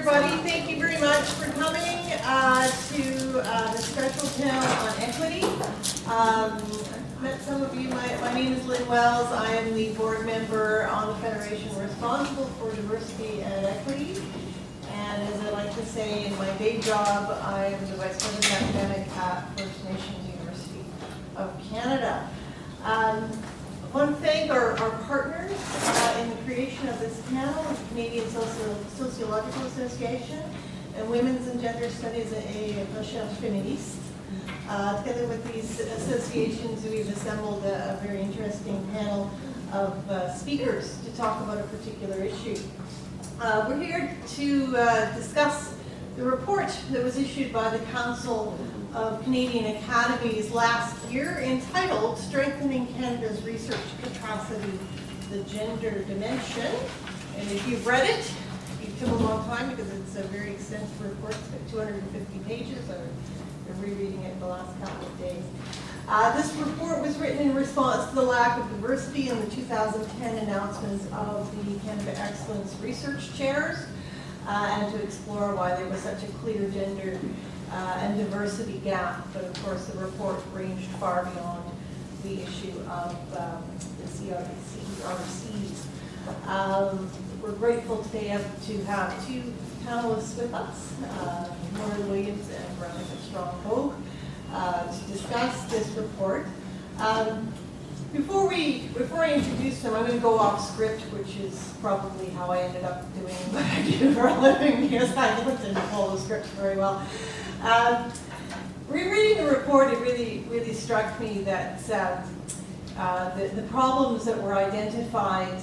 everybody. Thank you very much for coming to the special panel on equity. I've met some of you. My name is Lynn Wells. I am the board member on the Federation responsible for diversity and equity. And as I like to say in my day job, I am the Vice President Academic at First Nations University of Canada. I want to thank our partners in the creation of this panel, the Canadian Sociological Association and Women's and Gender Studies at Recherches, Féministes. Together with these associations, we've assembled a very interesting panel of speakers to talk about a particular issue. We're here to discuss the report that was issued by the Council of Canadian Academies last year entitled Strengthening Canada's Research Capacity, the Gender Dimension. And if you've read it, it took a long time because it's a very extensive report. It's got 250 pages. I've been rereading it the last couple of days. This report was written in response to the lack of diversity in the 2010 announcements of the Canada Excellence Research Chairs and to explore why there was such a clear gender and diversity gap. But of course the report ranged far beyond the issue of the CRCs. We're grateful today to have two panelists with us, Lorna Williams and Veronica Strong-Boag, to discuss this report. Before I introduce them, I'm going to go off script, which is probably how I ended up doing what I do for a living because I didn't follow scripts very well. Rereading the report, it really struck me that the problems that were identified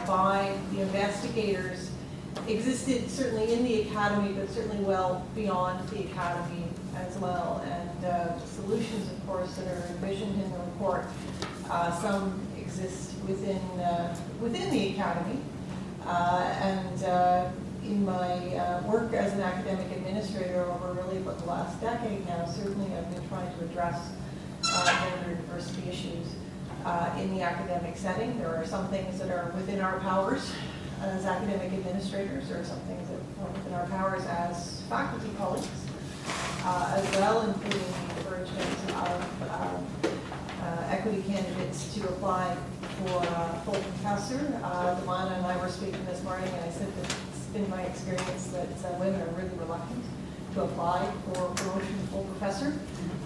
by the investigators existed certainly in the academy, but certainly well beyond the academy as well. And the solutions, of course, that are envisioned in the report, some exist within the academy. In my work as an academic administrator over really about the last decade now, certainly I've been trying to address gender diversity issues in the academic setting. There are some things that are within our powers as academic administrators. There are some things that are within our powers as faculty colleagues as well, including the encouragement of equity candidates to apply for full professor. Lorna and I were speaking this morning, and I said that it's been my experience that women are really reluctant to apply for promotion to full professor.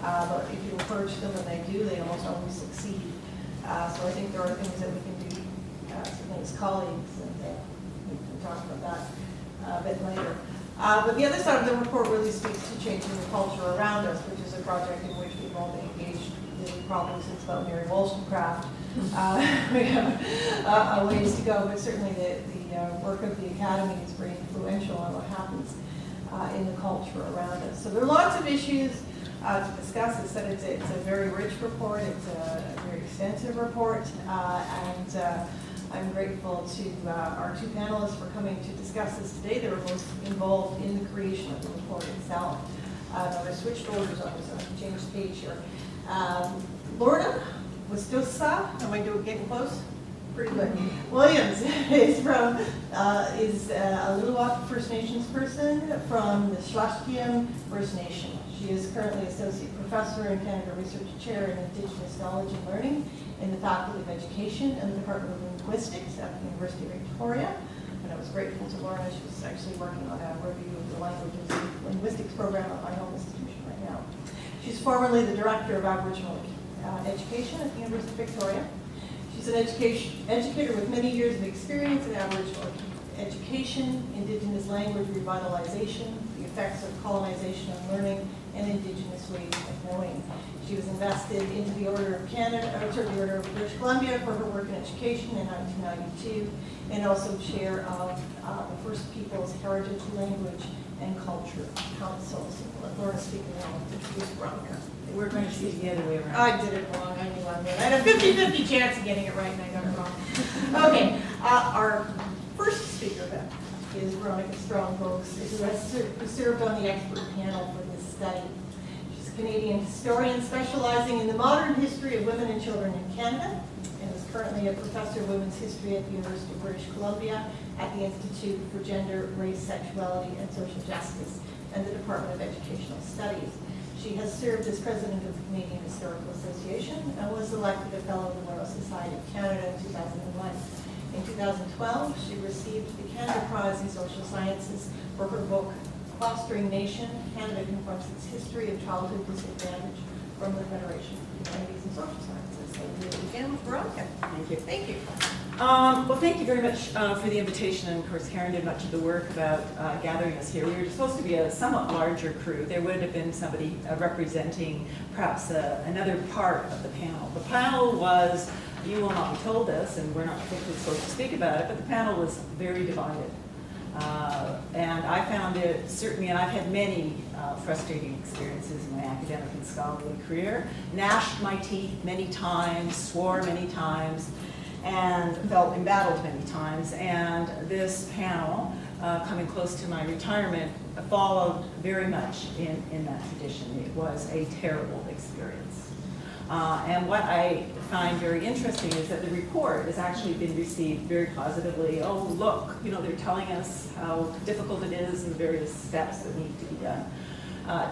But if you encourage them and they do, they almost always succeed. So I think there are things that we can do certainly as colleagues, and we can talk about that a bit later. But the other side of the report really speaks to changing the culture around us, which is a project in which we've all been engaged in probably since about Mary Wollstonecraft. We have a ways to go, but certainly the work of the Academy is very influential on what happens in the culture around us. So there are lots of issues to discuss. As I said, it's a very rich report. It's a very extensive report, and I'm grateful to our two panelists for coming to discuss this today. They were both involved in the creation of the report itself. Now I switched orders on this, so I changed the page here. Lorna am I getting close? Pretty good. Williams is from a Lil'wat First Nations person from the Schlachtian First Nation. She is currently Associate Professor and Canada Research Chair in Indigenous Knowledge and Learning in the Faculty of Education and the Department of Linguistics at the University of Victoria. And I was grateful to Lorna. She was actually working on a review of the Languages and Linguistics program at my home institution right now. She's formerly the Director of Aboriginal Education at the University of Victoria. She's an educator with many years of experience in Aboriginal education, Indigenous language revitalization, the effects of colonization on learning, and Indigenous ways of knowing. She was invested into the Order of Canada, the Order of British Columbia for her work in education in 1992, and also chair of the First Peoples Heritage, Language, and Culture Council. So let Lorna speak now and introduce Veronica. We're going to speak the other way around. I did it wrong. I knew I would. I had a 50-50 chance of getting it right, and I got it wrong. Okay, our first speaker then is Veronica Strong-Boag, who served on the expert panel for this study. She's a Canadian historian specializing in the modern history of women and children in Canada, and is currently a professor of women's history at the University of British Columbia at the Institute for Gender, Race, Sexuality, and Social Justice and the Department of Educational Studies. She has served as president of the Canadian Historical Association and was elected a fellow of the Royal Society of Canada in 2001. In 2012, she received the Canada Prize in Social Sciences for her book, Fostering Nation, Canada Confronts Its History of Childhood Disadvantage from the Federation of Humanities and Social Sciences. So we'll begin with Veronica. Thank you. Thank you. Well, thank you very much for the invitation. And of course, Karen did much of the work about gathering us here. We were supposed to be a somewhat larger crew. There would have been somebody representing perhaps another part of the panel. The panel was, you will not be told this, and we're not particularly supposed to speak about it, but the panel was very divided. And I found it certainly, and I've had many frustrating experiences in my academic and scholarly career, gnashed my teeth many times, swore many times, and felt embattled many times. And this panel, coming close to my retirement, followed very much in that tradition. It was a terrible experience. And what I find very interesting is that the report has actually been received very positively. Oh, look, you know, they're telling us how difficult it is and the various steps that need to be done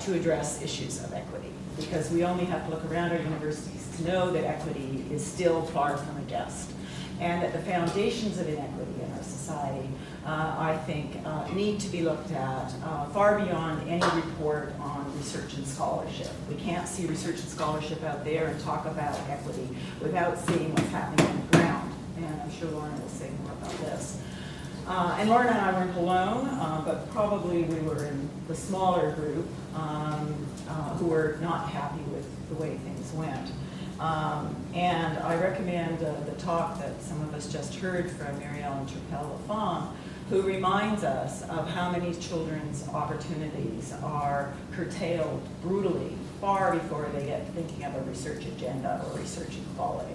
to address issues of equity. Because we only have to look around our universities to know that equity is still far from a guest. And that the foundations of inequity in our society, I think, need to be looked at far beyond any report on research and scholarship. We can't see research and scholarship out there and talk about equity without seeing what's happening on the ground. And I'm sure Lorna will say more about this. And Lorna and I weren't alone, but probably we were in the smaller group who were not happy with the way things went. And I recommend the talk that some of us just heard from Mary-Ellen Turpel-Lafont, who reminds us of how many children's opportunities are curtailed brutally far before they get thinking of a research agenda or research equality.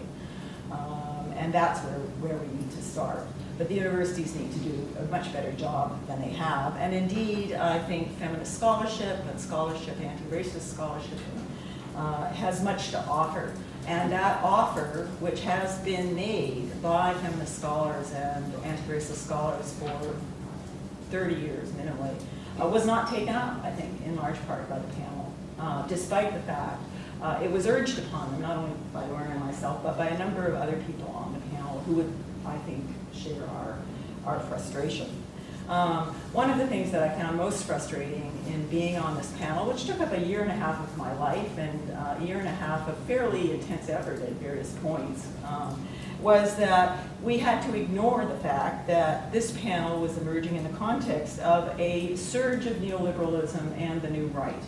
And that's where we need to start. But the universities need to do a much better job than they have. And indeed, I think feminist scholarship and scholarship, anti-racist scholarship, has much to offer. And that offer, which has been made by feminist scholars and anti-racist scholars for 30 years minimally, was not taken up, I think, in large part by the panel, despite the fact it was urged upon them, not only by Lorna and myself, but by a number of other people on the panel who would, I think, share our frustration. One of the things that I found most frustrating in being on this panel, which took up a year and a half of my life and a year and a half of fairly intense effort at various points, was that we had to ignore the fact that this panel was emerging in the context of a surge of neoliberalism and the new right.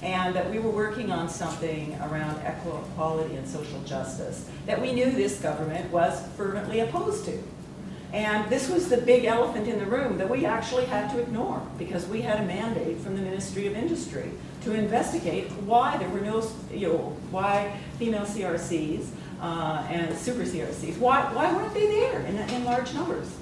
And that we were working on something around equality and social justice that we knew this government was fervently opposed to. And this was the big elephant in the room that we actually had to ignore because we had a mandate from the Ministry of Industry to investigate why there were no, why female CRCs and super CRCs, why weren't they there in large numbers?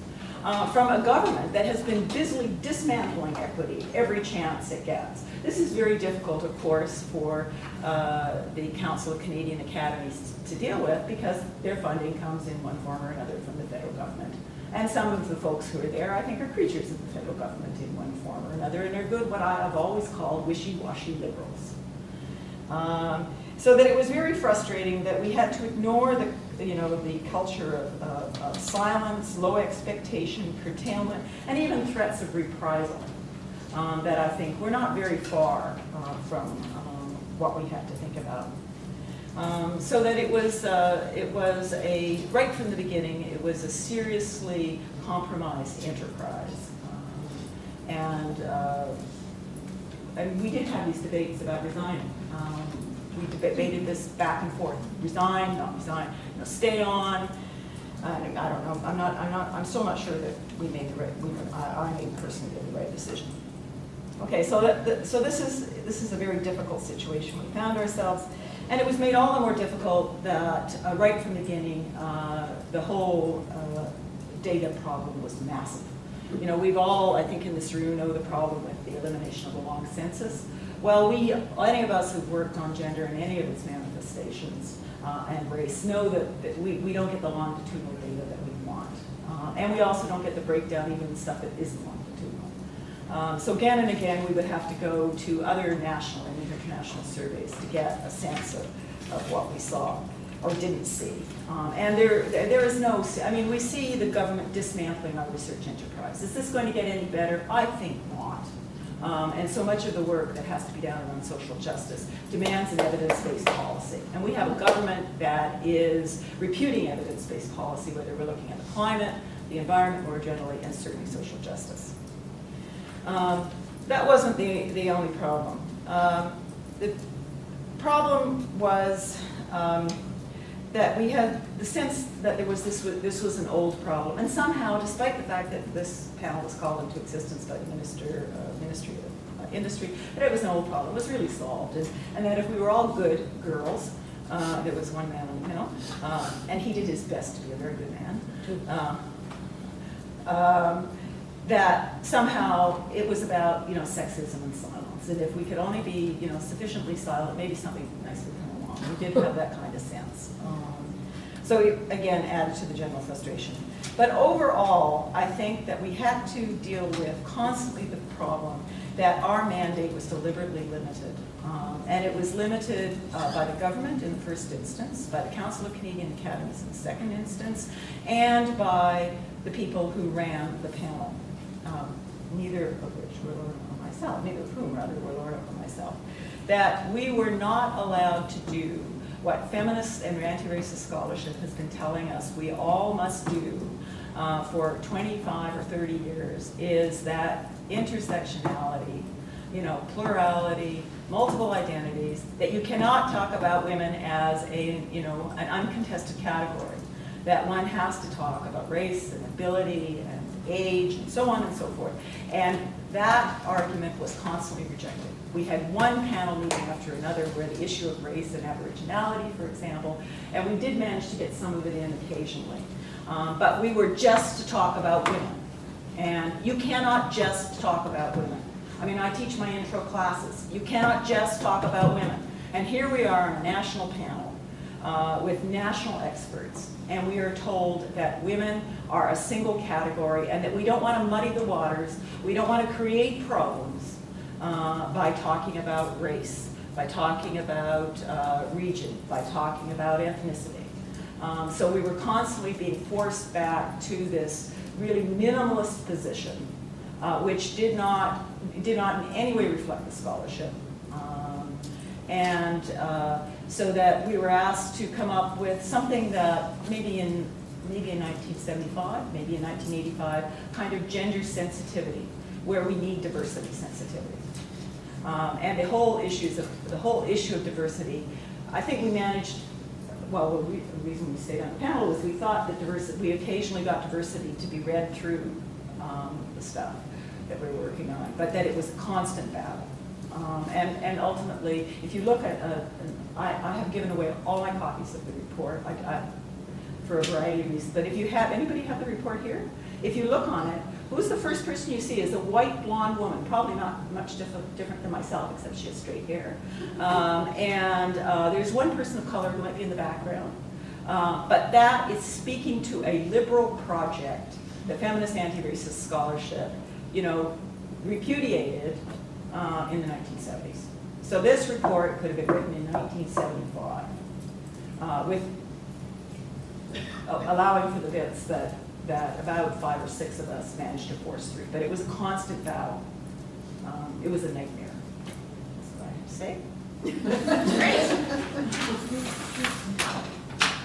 From a government that has been busily dismantling equity every chance it gets. This is very difficult, of course, for the Council of Canadian Academies to deal with because their funding comes in one form or another from the federal government. And some of the folks who are there, I think, are creatures of the federal government in one form or another, and are good what I have always called wishy-washy liberals. So that it was very frustrating that we had to ignore the culture of silence, low expectation, curtailment, and even threats of reprisal that I think were not very far from what we had to think about. So that it was right from the beginning, it was a seriously compromised enterprise. And we did have these debates about resigning. We debated this back and forth: resign, not resign, stay on. I don't know. I'm still not sure that we made the right. I made personally the right decision. Okay, so this is a very difficult situation we found ourselves, and it was made all the more difficult that right from the beginning, the whole data problem was massive. We've all, I think, in this room know the problem with the elimination of the long census, Well, any of us who've worked on gender in any of its manifestations and race know that we don't get the longitudinal data that we want. And we also don't get the breakdown, even the stuff that isn't longitudinal. So again and again, we would have to go to other national and international surveys to get a sense of what we saw or didn't see. And there is no, I mean, we see the government dismantling our research enterprise. Is this going to get any better? I think not. And so much of the work that has to be done around social justice demands an evidence-based policy. And we have a government that is repudiating evidence-based policy, whether we're looking at the climate, the environment more generally, and certainly social justice. That wasn't the only problem. The problem was that we had the sense that this was an old problem, and somehow, despite the fact that this panel was called into existence by the Ministry of Industry, that it was an old problem. It was really solved, and that if we were all good girls, there was one man on the panel, and he did his best to be a very good man. That somehow it was about sexism and silence, and if we could only be sufficiently silent, maybe something nice would come along. We did have that kind of sense. So it, again, added to the general frustration. But overall, I think that we had to deal with constantly the problem that our mandate was deliberately limited. And it was limited by the government in the first instance, by the Council of Canadian Academies in the second instance, and by the people who ran the panel, neither of which were Lorna or myself, neither of whom rather were Lorna or myself, that we were not allowed to do what feminist and anti-racist scholarship has been telling us we all must do for 25 or 30 years, is that intersectionality, plurality, multiple identities, that you cannot talk about women as an uncontested category, that one has to talk about race and ability and age and so on and so forth. And that argument was constantly rejected. We had one panel meeting after another where the issue of race and Aboriginality, for example, and we did manage to get some of it in occasionally. But we were just to talk about women. And you cannot just talk about women. I mean, I teach my intro classes. You cannot just talk about women. And here we are on a national panel with national experts, and we are told that women are a single category and that we don't want to muddy the waters, we don't want to create problems by talking about race, by talking about region, by talking about ethnicity. So we were constantly being forced back to this really minimalist position, which did not in any way reflect the scholarship. So that we were asked to come up with something that maybe in 1975, maybe in 1985, kind of gender sensitivity, where we need diversity sensitivity. And the whole issue of diversity, I think we managed. Well, the reason we stayed on the panel was we thought that we occasionally got diversity to be read through the stuff that we were working on, but that it was a constant battle. And ultimately, if you look at, I have given away all my copies of the report for a variety of reasons, but if you have, anybody have the report here? If you look on it, who's the first person you see is a white blonde woman, probably not much different than myself, except she has straight hair. There's one person of color who might be in the background. But that is speaking to a liberal project that feminist anti-racist scholarship, repudiated in the 1970s. So this report could have been written in 1975 with allowing for the bits that about 5 or 6 of us managed to force through. But it was a constant battle. It was a nightmare. That's what I have to say.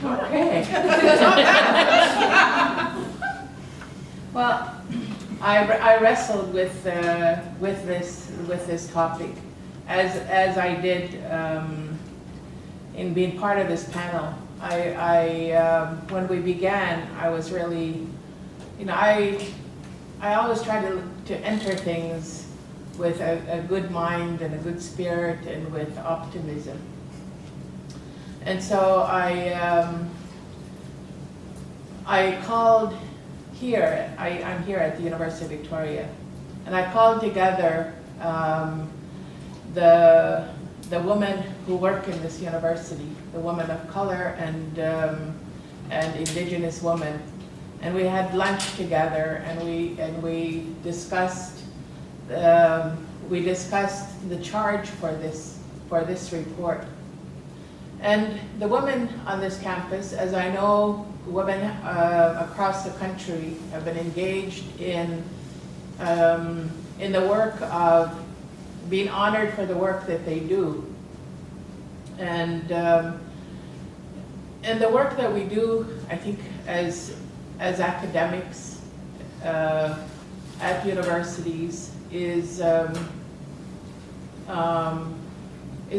Okay. Well, I wrestled with this topic, as I did in being part of this panel. When we began, I was really, I always try to enter things with a good mind and a good spirit and with optimism. And so I called here, I'm here at the University of Victoria, and I called together the women who work in this university, the women of color and Indigenous women, and we had lunch together, and we discussed the charge for this report. And the women on this campus, as I know, women across the country have been engaged in the work of being honored for the work that they do. And the work that we do, I think, as academics at universities is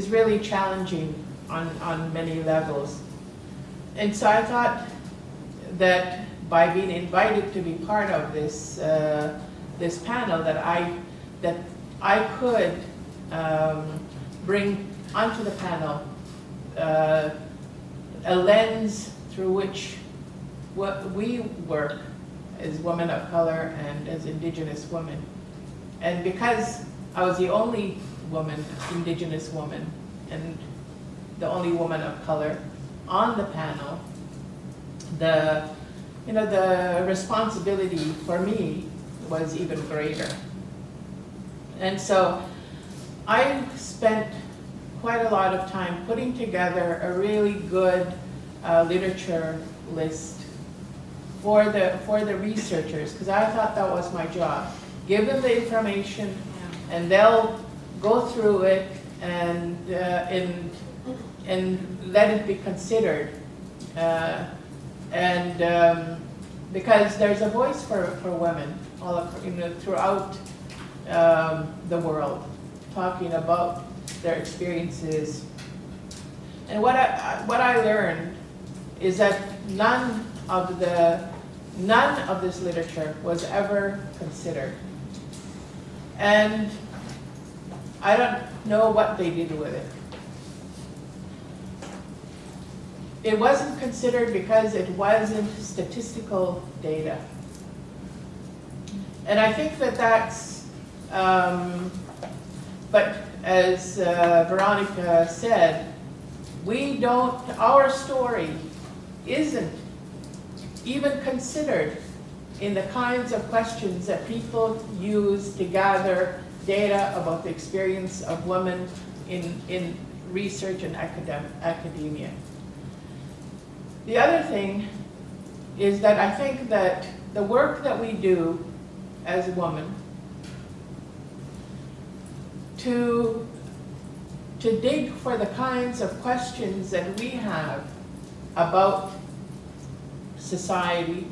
really challenging on many levels. And so I thought that by being invited to be part of this this panel, that I could bring onto the panel a lens through which what we work as women of color and as Indigenous women. And because I was the only woman, Indigenous woman, and the only woman of color on the panel, the responsibility for me was even greater. And so I spent quite a lot of time putting together a really good literature list for the researchers, because I thought that was my job. Give them the information, and they'll go through it and let it be considered. Because there's a voice for women all throughout the world, talking about their experiences. And what I learned is that none of this literature was ever considered. And I don't know what they did with it. It wasn't considered because it wasn't statistical data. And I think that's, but as Veronica said, our story isn't even considered in the kinds of questions that people use to gather data about the experience of women in research and academia. The other thing is that I think that the work that we do as women to dig for the kinds of questions that we have about society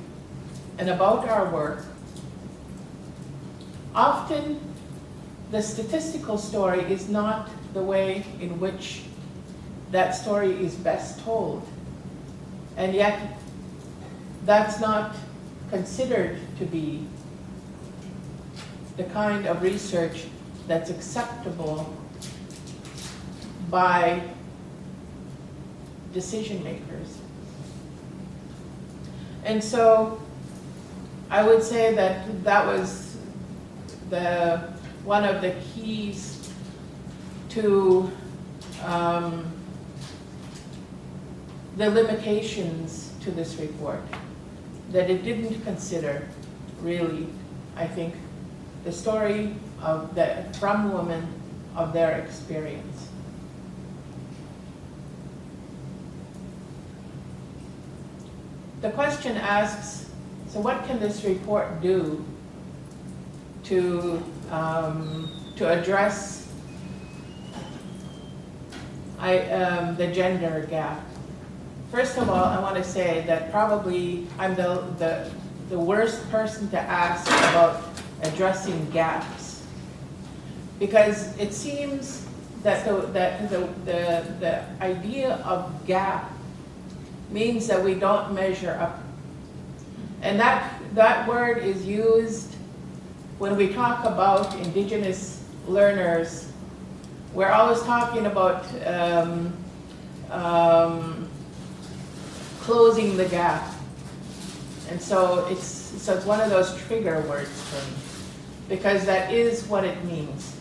and about our work, often the statistical story is not the way in which that story is best told. And yet, that's not considered to be the kind of research that's acceptable by decision makers. And so I would say that that was one of the keys to the limitations to this report, that it didn't consider really, I think, the story from women of their experience. The question asks, so what can this report do to address the gender gap? First of all, I want to say that probably I'm the worst person to ask about addressing gaps, because it seems that the idea of gap means that we don't measure up. And that word is used when we talk about Indigenous learners. We're always talking about closing the gap. And so it's one of those trigger words for me, because that is what it means,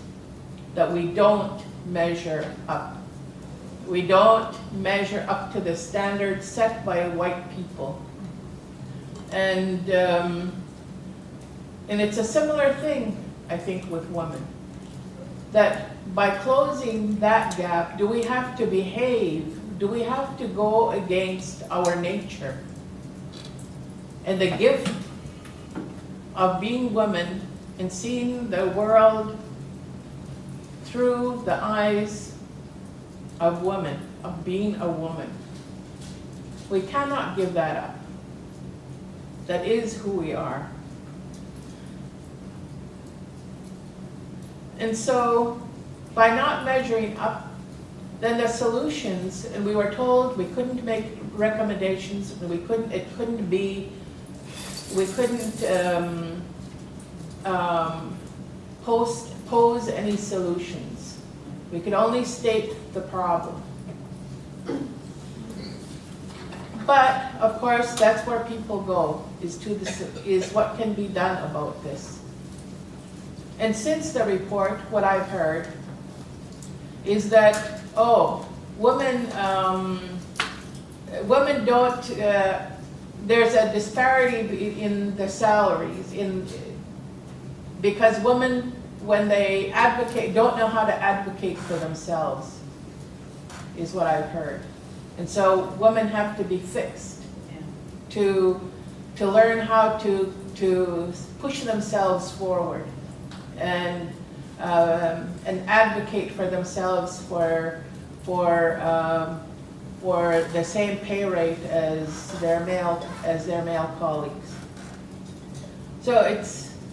that we don't measure up. We don't measure up to the standards set by white people. And it's a similar thing, I think, with women. That by closing that gap, do we have to behave? Do we have to go against our nature? And the gift of being women and seeing the world through the eyes of women, of being a woman. We cannot give that up. That is who we are. And so, by not measuring up, then the solutions, and we were told we couldn't make recommendations, and we couldn't pose any solutions. We could only state the problem. But, of course, that's where people go, is what can be done about this. And since the report, what I've heard is that, women don't, there's a disparity in the salaries because women, when they advocate, don't know how to advocate for themselves, is what I've heard. And so women have to be fixed to learn how to push themselves forward and advocate for themselves for the same pay rate as their male colleagues. So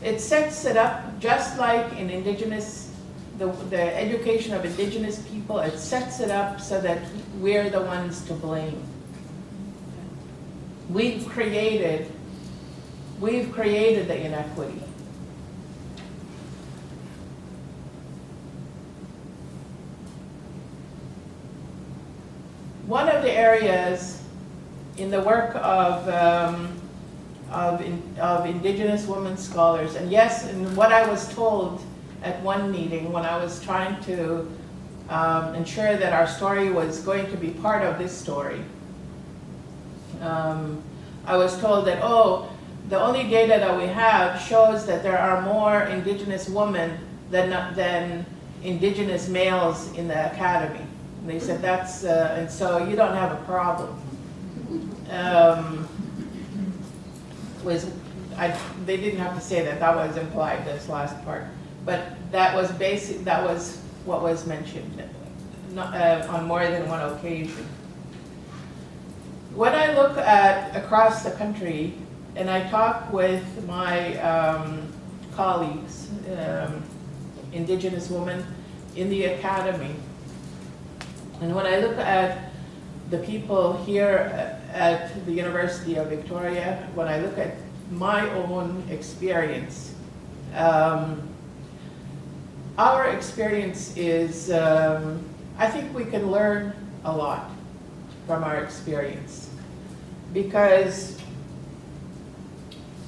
it sets it up just like in Indigenous, the education of Indigenous people. It sets it up so that we're the ones to blame. We've created the inequity. One of the areas in the work of Indigenous women scholars, and yes, and what I was told at one meeting when I was trying to ensure that our story was going to be part of this story, I was told that, the only data that we have shows that there are more Indigenous women than Indigenous males in the academy. And they said that's, and so you don't have a problem. They didn't have to say that, that was implied, this last part. But that was what was mentioned on more than one occasion. When I look at across the country, and I talk with my colleagues, Indigenous women in the academy, and when I look at the people here at the University of Victoria, when I look at my own experience, our experience is, I think we can learn a lot from our experience because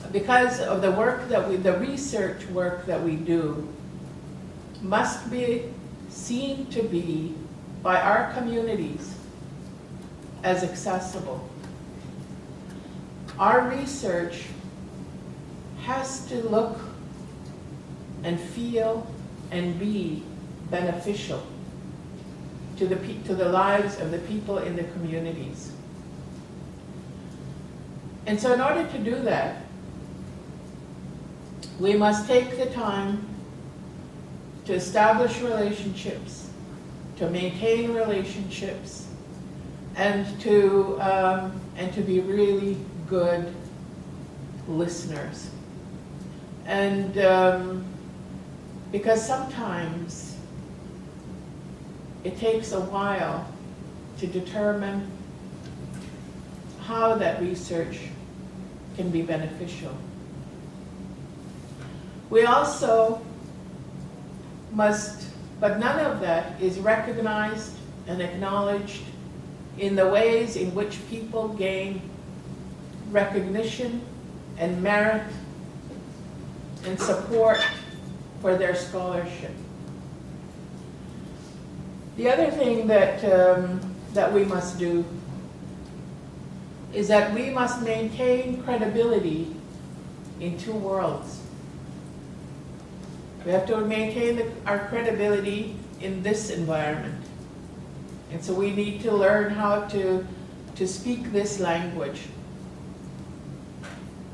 of the work the research work that we do must be seen to be by our communities as accessible. Our research has to look and feel and be beneficial to the lives of the people in the communities. And so in order to do that, we must take the time to establish relationships, to maintain relationships, and to be really good listeners. And because sometimes it takes a while to determine how that research can be beneficial. We also must, but none of that is recognized and acknowledged in the ways in which people gain recognition and merit and support for their scholarship. The other thing that, that we must do is that we must maintain credibility in two worlds. We have to maintain our credibility in this environment. And so we need to learn how to speak this language.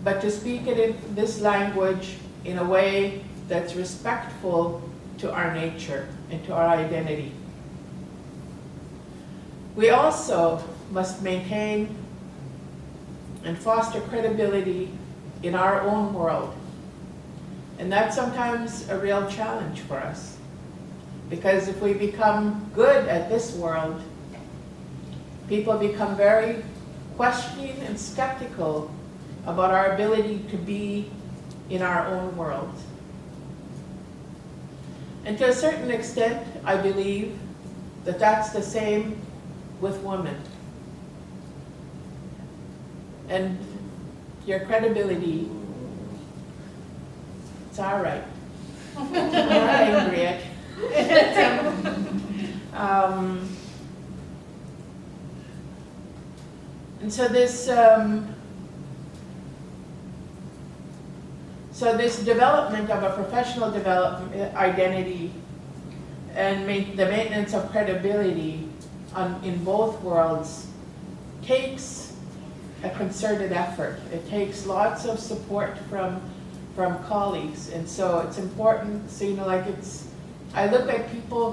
But to speak it in this language in a way that's respectful to our nature and to our identity. We also must maintain and foster credibility in our own world. And that's sometimes a real challenge for us. Because if we become good at this world, people become very questioning and skeptical about our ability to be in our own world. And to a certain extent, I believe that that's the same with women. And your credibility, it's all right. I'm not angry yet. And so this development of a professional development identity and the maintenance of credibility in both worlds takes a concerted effort. It takes lots of support from colleagues, and so it's important. So I look at people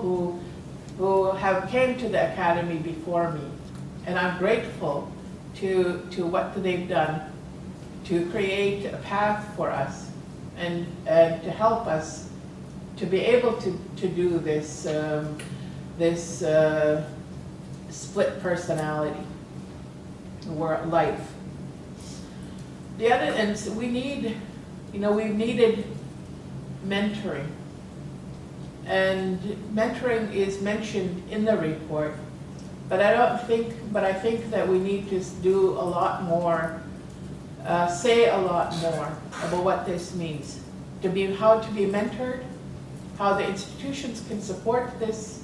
who have came to the academy before me, and I'm grateful to what they've done to create a path for us and to help us to be able to do this split personality life. The other, and so we've needed mentoring. And mentoring is mentioned in the report, but I think that we need to do a lot more, say a lot more about what this means. How to be mentored, how the institutions can support this,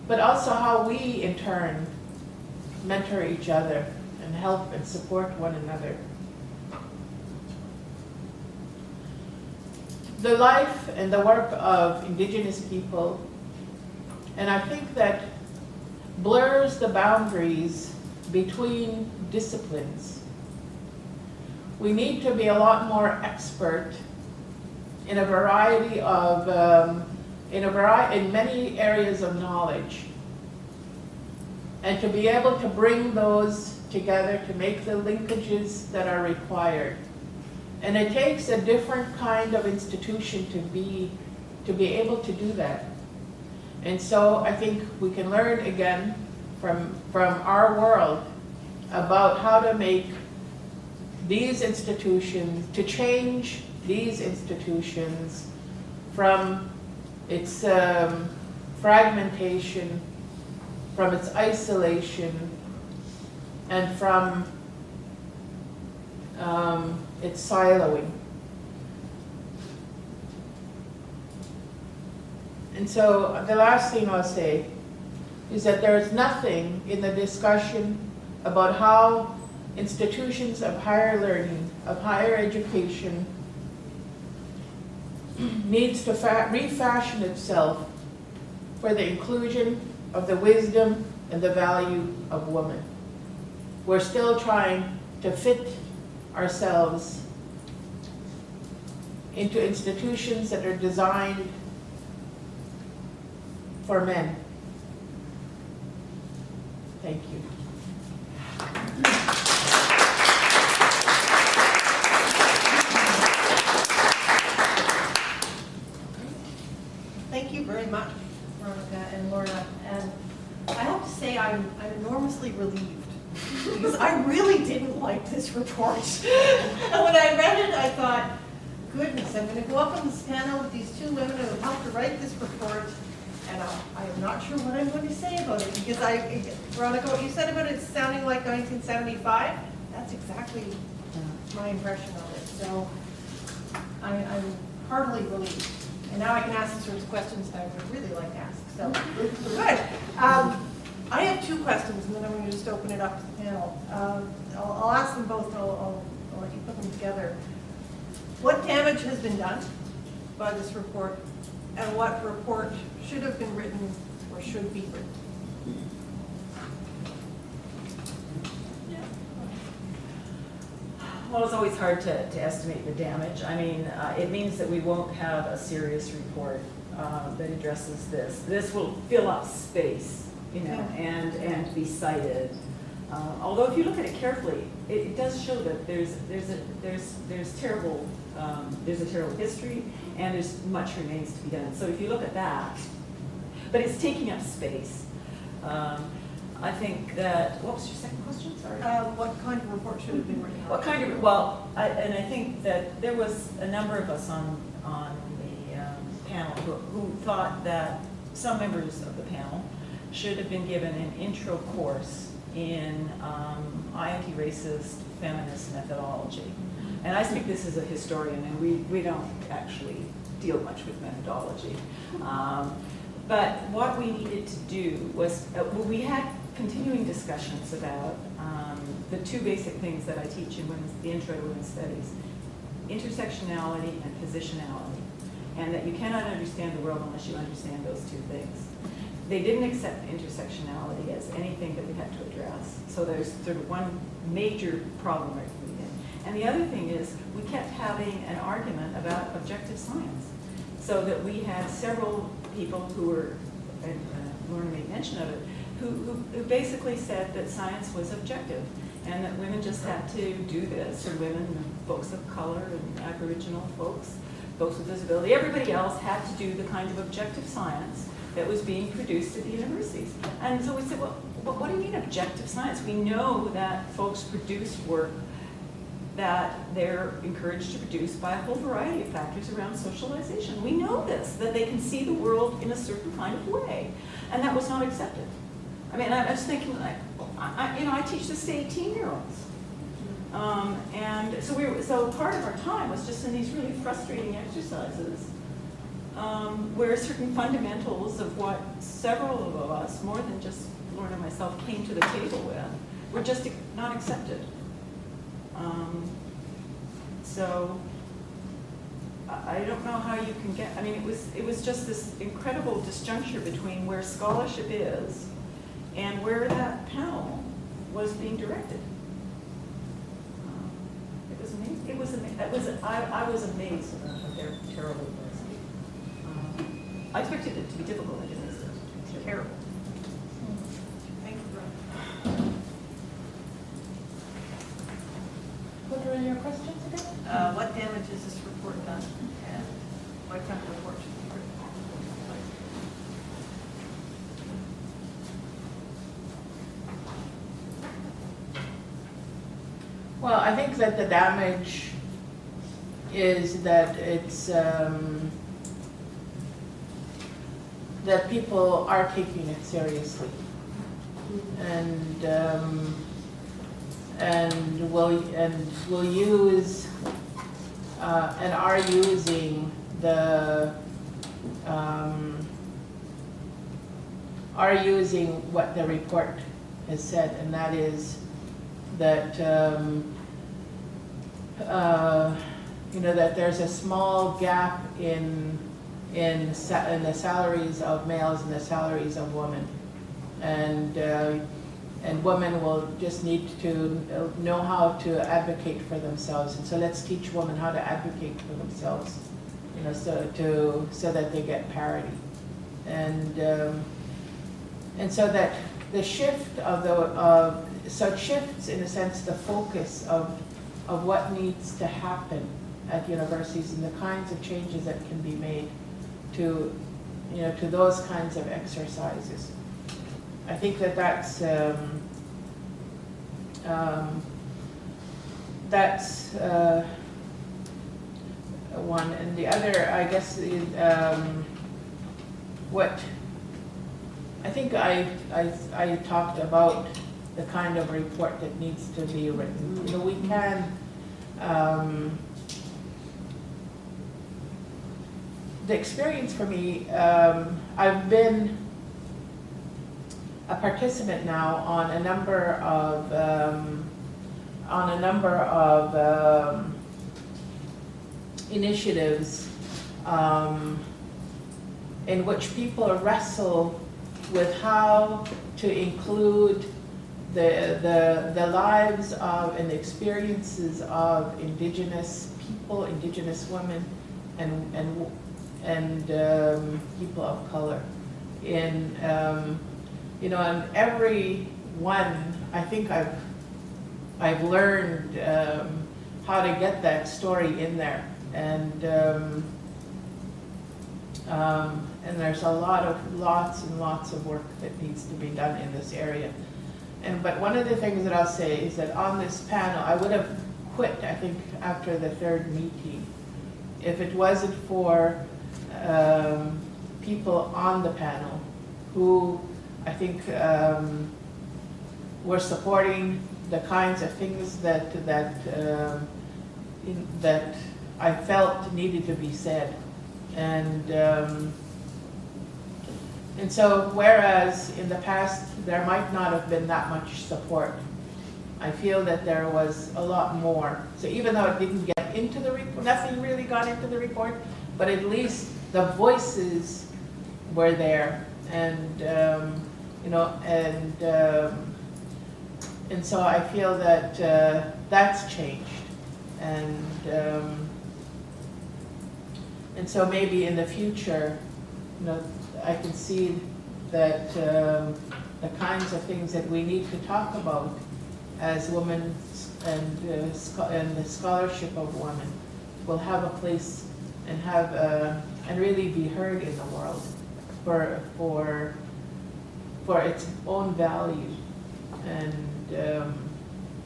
but also how we in turn mentor each other and help and support one another. The life and the work of Indigenous people, and I think that blurs the boundaries between disciplines. We need to be a lot more expert in a variety of, in many areas of knowledge, and to be able to bring those together to make the linkages that are required. And it takes a different kind of institution to be able to do that. And so I think we can learn again from our world about how to make these institutions, to change these institutions from its fragmentation, from its isolation, and from its siloing. And so the last thing I'll say is that there is nothing in the discussion about how institutions of higher learning, of higher education, needs to refashion itself for the inclusion of the wisdom and the value of women. We're still trying to fit ourselves into institutions that are designed for men. Thank you. Thank you very much, Veronica and Lorna. And I have to say I'm enormously relieved because I really didn't like this report. And when I read it, I thought, goodness, I'm going to go up on this panel with these two women who helped to write this report, and I am not sure what I'm going to say about it, because Veronica, what you said about it sounding like 1975, that's exactly my impression of it. So I'm heartily relieved. And now I can ask the sorts of questions I would really like to ask. So, good. I have two questions, and then I'm going to just open it up to the panel. I'll ask them both. I'll let you put them together. What damage has been done by this report, and what report should have been written or should be written? Well, it's always hard to estimate the damage. I mean, it means that we won't have a serious report that addresses this. This will fill up space, you know, and be cited. Although if you look at it carefully, it does show that there's a terrible history, and there's much remains to be done. So if you look at that, but it's taking up space. I think that, what was your second question? Sorry. What kind of report should have been written? What kind of, well, and I think that there was a number of us on the panel who thought that some members of the panel should have been given an intro course in anti-racist feminist methodology. And I speak this as a historian, and we don't actually deal much with methodology. But what we needed to do was, we had continuing discussions about the two basic things that I teach in the Intro to Women's Studies, intersectionality and positionality, and that you cannot understand the world unless you understand those two things. They didn't accept intersectionality as anything that we had to address. So there's sort of one major problem right from the beginning. And the other thing is, we kept having an argument about objective science. So that we had several people who were, and Lorna made mention of it, who basically said that science was objective and that women just had to do this, or women and folks of color and Aboriginal folks with disability, everybody else had to do the kind of objective science that was being produced at the universities. And so we said, well, what do you mean objective science? We know that folks produce work that they're encouraged to produce by a whole variety of factors around socialization. We know this, that they can see the world in a certain kind of way, and that was not accepted. I mean, I was thinking, like, I teach this to 18-year-olds, and so part of our time was just in these really frustrating exercises, where certain fundamentals of what several of us, more than just Lorna and myself, came to the table with, were just not accepted. So I don't know how you can get, I mean, it was just this incredible disjuncture between where scholarship is and where that panel was being directed. It was amazing. I was amazed at their terrible adversity. I expected it to be difficult. I didn't expect it to be terrible. Thank you, Veronica. What are your questions again? What damage has this report done, and what kind of report should be written? Well, I think that the damage is that it's that people are taking it seriously, and will use and are using what the report has said, and that is that that there's a small gap in the salaries of males and the salaries of women, and women will just need to know how to advocate for themselves. And so let's teach women how to advocate for themselves, so that they get parity. And so that the shift so it shifts, in a sense, the focus of what needs to happen at universities and the kinds of changes that can be made to those kinds of exercises. I think that's one, and the other, I guess, is what I think I talked about the kind of report that needs to be written. We can the experience for me, I've been a participant now on a number of initiatives in which people wrestle with how to include the lives of and the experiences of Indigenous people, Indigenous women, and people of color. In you know, and every one, I think I've learned how to get that story in there, and there's lots and lots of work that needs to be done in this area. But one of the things that I'll say is that on this panel, I would have quit, I think, after the third meeting, if it wasn't for people on the panel who I think were supporting the kinds of things that I felt needed to be said. And so whereas in the past there might not have been that much support, I feel that there was a lot more. So even though it didn't get into the report, nothing really got into the report, but at least the voices were there, and you know, and so I feel that that's changed, and so maybe in the future, you know, I can see that the kinds of things that we need to talk about as women and the scholarship of women will have a place and have and really be heard in the world for its own value, and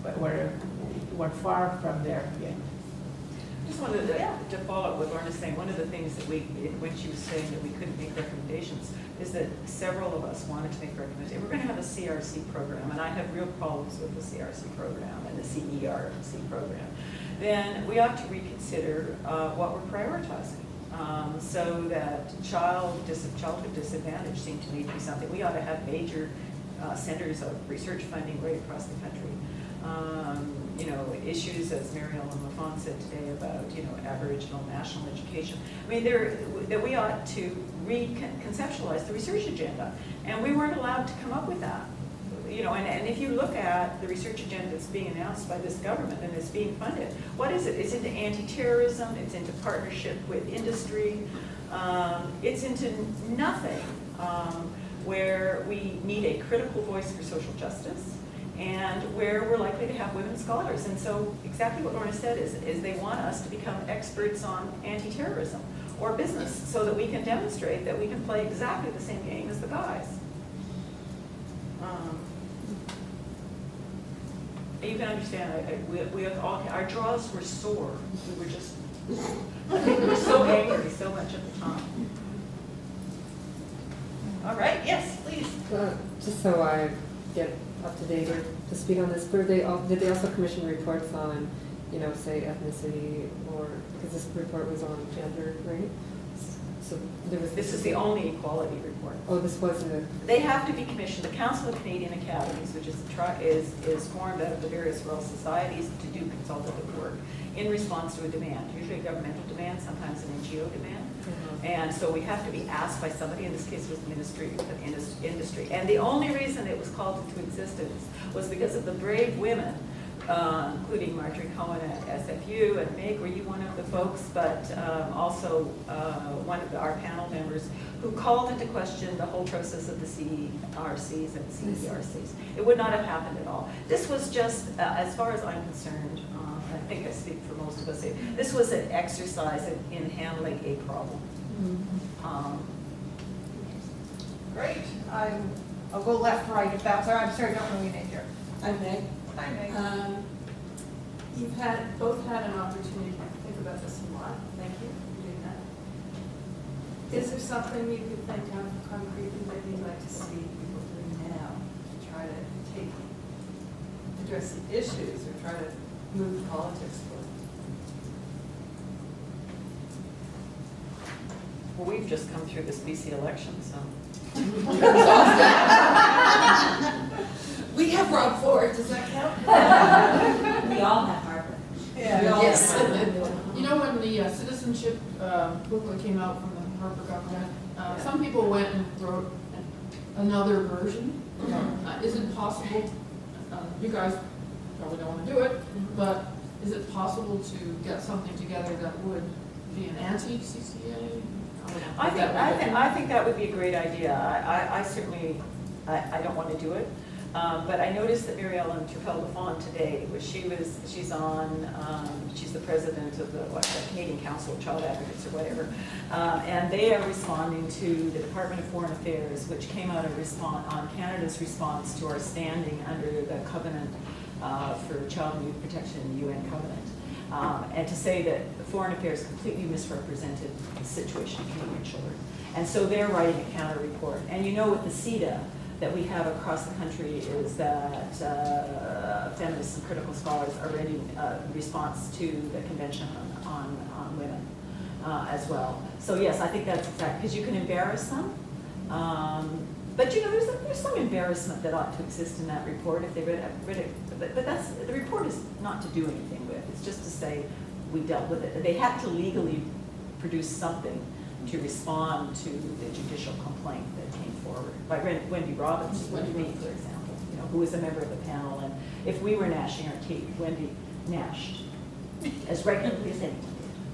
but we're far from there yet. Just wanted to follow up with Lorna saying, one of the things that when she was saying that we couldn't make recommendations, is that several of us wanted to make recommendations. We're going to have a CRC program, and I have real problems with the CRC program and the CERC program. Then we ought to reconsider what we're prioritizing. So that childhood disadvantage seemed to me to be something. We ought to have major centers of research funding right across the country. You know, issues, as Muriel and LaFawn said today, about, you know, Aboriginal national education. I mean, that we ought to reconceptualize the research agenda, and we weren't allowed to come up with that. You know, and if you look at the research agenda that's being announced by this government and it's being funded, what is it? It's into anti-terrorism, it's into partnership with industry, it's into nothing where we need a critical voice for social justice, and where we're likely to have women scholars. And so exactly what Lorna said is they want us to become experts on anti-terrorism or business, so that we can demonstrate that we can play exactly the same game as the guys. You can understand, we all, our jaws were sore. We were just, we were so angry so much at the time. All right, yes, please. Just so I get up to date or to speak on this, did they also commission reports on, you know, say ethnicity, or, because this report was on gender, right? So there was. This is the only equality report. Oh, this wasn't a. They have to be commissioned. The Council of Canadian Academies, which is formed out of the various Royal Societies to do consultative work in response to a demand, usually a governmental demand, sometimes an NGO demand. Mm-hmm. And so we have to be asked by somebody, in this case it was the Ministry of Industry. And the only reason it was called into existence was because of the brave women, including Marjorie Cohen at SFU, and Meg, were you one of the folks, but also one of our panel members who called into question the whole process of the CRCs and CERCs. It would not have happened at all. This was just, as far as I'm concerned, I think I speak for most of us, this was an exercise in handling a problem. Mm-hmm. Great. I'll go left, right, if that's all right. I'm sorry, I don't know your name here. I'm Meg. Hi, Meg. You've both had an opportunity to think about this a lot. Thank you for doing that. Is there something you could think of concretely that you'd like to see people doing now to try to address the issues or try to move politics forward? Well, we've just come through this BC election, so. We have Rob Ford, does that count? We all have Harper. Yes. You know, when the citizenship booklet came out from the Harper government, some people went and wrote another version. Is it possible, you guys probably don't want to do it, but is it possible to get something together that would be an anti-CCA? I think that would be a great idea. I certainly, I don't want to do it. But I noticed that Mary Ellen Turpel-Lafont today, she's the president of the Canadian Council of Child Advocates or whatever, and they are responding to the Department of Foreign Affairs, which came out on Canada's response to our standing under the Covenant for Child and Youth Protection in the UN Covenant, and to say that Foreign Affairs completely misrepresented the situation of Canadian children. And so they're writing a counter report. And you know, with the CEDA that we have across the country is that feminists and critical scholars are writing a response to the Convention on Women as well. So yes, I think that's exact, because you can embarrass them. But you know, there's some embarrassment that ought to exist in that report if they read it. But the report is not to do anything with. It's just to say we dealt with it. They had to legally produce something to respond to the judicial complaint that came forward by Wendy Robbins, for example, you know, who was a member of the panel. And if we were gnashing our teeth, Wendy gnashed as regularly as anyone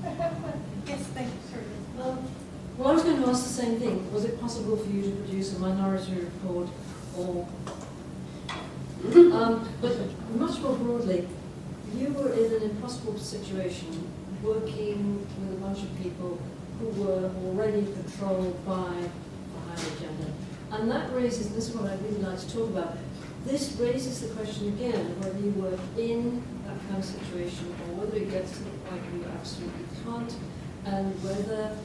did. Yes, thank you, sir. Well, I was going to ask the same thing. Was it possible for you to produce a minority report or... but much more broadly, you were in an impossible situation working with a bunch of people who were already controlled by the higher agenda. And that raises, this is what I'd really like to talk about, this raises the question again, whether you were in that kind of situation or whether it gets to the point where you absolutely can't, and whether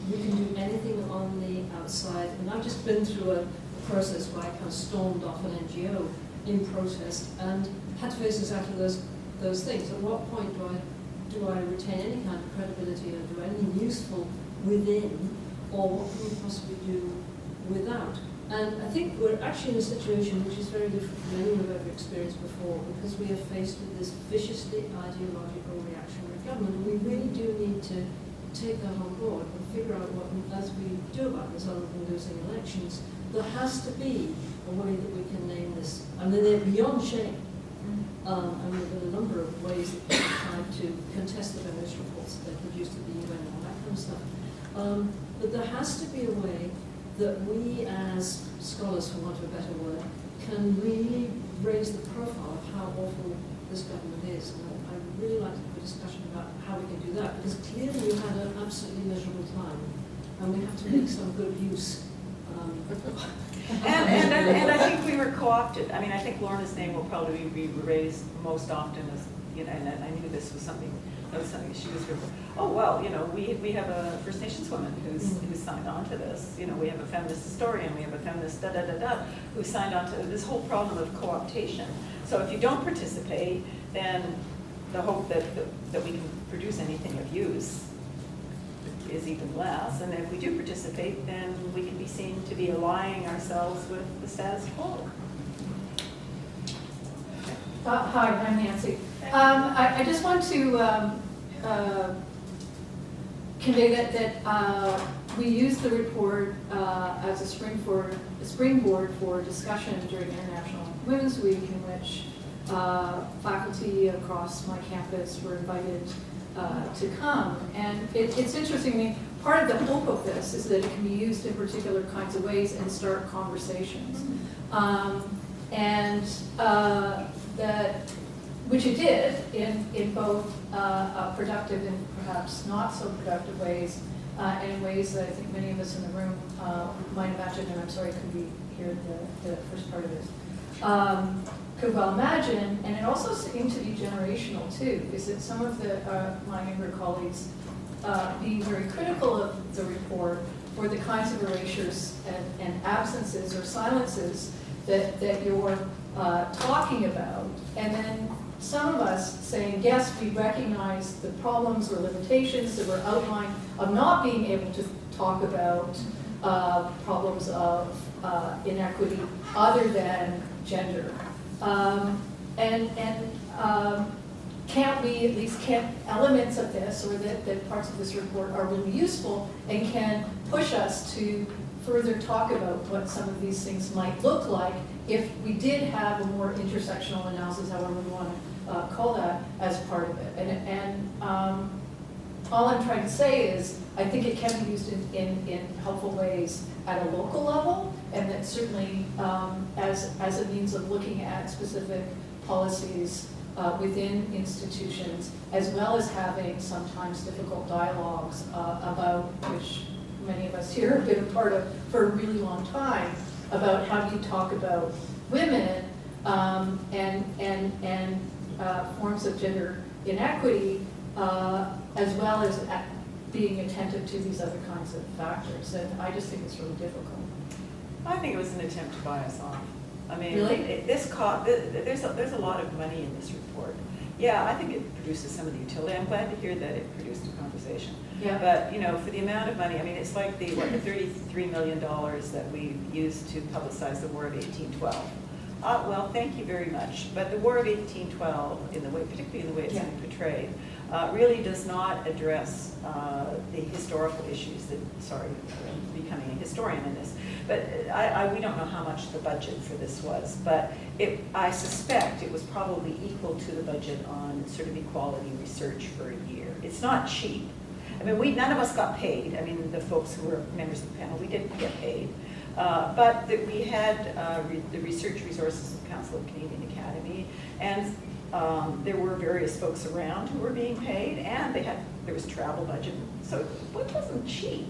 you can do anything on the outside. And I've just been through a process where I kind of stormed off an NGO in protest and had to face exactly those things. At what point do I retain any kind of credibility or do anything useful within, or what can we possibly do without? And I think we're actually in a situation which is very different from any we've ever experienced before, because we are faced with this viciously ideological reactionary government. And we really do need to take that on board and figure out what as we do about this, other than losing elections. There has to be a way that we can name this. I mean, they're beyond shame. And there have been a number of ways that people tried to contest the various reports that they produced at the UN and all that kind of stuff. But there has to be a way that we as scholars, for want of a better word, can really raise the profile of how awful this government is. And I'd really like to have a discussion about how we can do that, because clearly you had an absolutely miserable time, and we have to make some good use. And I think we were co-opted. I mean, I think Lorna's name will probably be raised most often as, you know, and I knew this was something she was here for. Oh, well, you know, we have a First Nations woman who's signed on to this. You know, we have a feminist historian, we have a feminist who signed on to this whole problem of co-optation. So if you don't participate, then the hope that we can produce anything of use is even less. And if we do participate, then we can be seen to be allying ourselves with the status quo. Hi, I'm Nancy. I just want to convey that we use the report as a springboard for discussion during International Women's Week, in which faculty across my campus were invited to come. And it's interesting to me, part of the hope of this is that it can be used in particular kinds of ways and start conversations. Which it did in both productive and perhaps not so productive ways, and in ways that I think many of us in the room might imagine, and I'm sorry I couldn't be here at the first part of this, could well imagine. And it also seemed to be generational too, is that some of my younger colleagues being very critical of the report for the kinds of erasures and absences or silences that you're talking about, and then some of us saying, yes, we recognize the problems or limitations that were outlined of not being able to talk about problems of inequity other than gender. Can't we, at least can elements of this, or that parts of this report are really useful and can push us to further talk about what some of these things might look like if we did have a more intersectional analysis, however we want to call that, as part of it. And all I'm trying to say is, I think it can be used in helpful ways at a local level, and that certainly as a means of looking at specific policies within institutions, as well as having sometimes difficult dialogues about, which many of us here have been a part of for a really long time, about how do you talk about women and forms of gender inequity, as well as being attentive to these other kinds of factors. And I just think it's really difficult. I think it was an attempt to buy us off. I mean, Really? there's a lot of money in this report. Yeah, I think it produces some of the utility. I'm glad to hear that it produced a conversation. Yeah. But, you know, for the amount of money, I mean, it's like the $33 million that we used to publicize the War of 1812. Well, thank you very much. But the War of 1812, in the way, particularly in the way it's been portrayed, really does not address the historical issues that, sorry, I'm becoming a historian in this, but we don't know how much the budget for this was, but I suspect it was probably equal to the budget on sort of equality research for a year. It's not cheap. I mean, none of us got paid. I mean, the folks who were members of the panel, we didn't get paid. But that we had the research resources of Council of Canadian Academy, and there were various folks around who were being paid, and there was travel budget, so it wasn't cheap.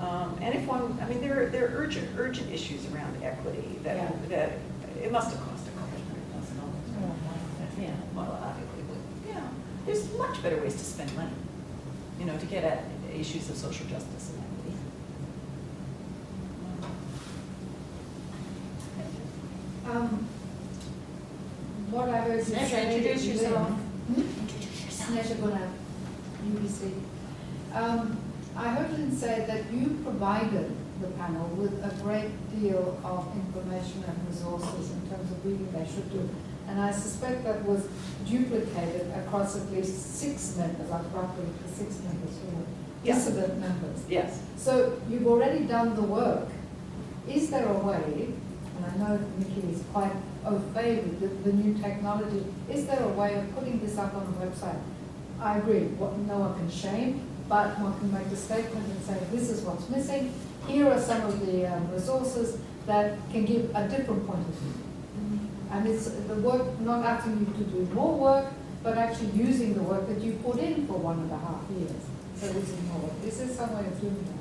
And if one, I mean, there are urgent issues around equity that it must have cost $200,000. Yeah, well, yeah, there's much better ways to spend money, you know, to get at issues of social justice and equity. What I heard you say. Introduce yourself. Sneha Guna, UBC. I heard Lynn say that you provided the panel with a great deal of information and resources in terms of reading they should do. And I suspect that was duplicated across at least 6 members, like roughly 6 members who were dissident members. Yes. So you've already done the work. Is there a way, and I know Nikki is quite au fait with the new technology, is there a way of putting this up on the website? I agree, no one can shame, but one can make a statement and say, this is what's missing. Here are some of the resources that can give a different point of view. And it's the work, not asking you to do more work, but actually using the work that you put in for 1.5 years. So this is more work. Is there some way of doing that?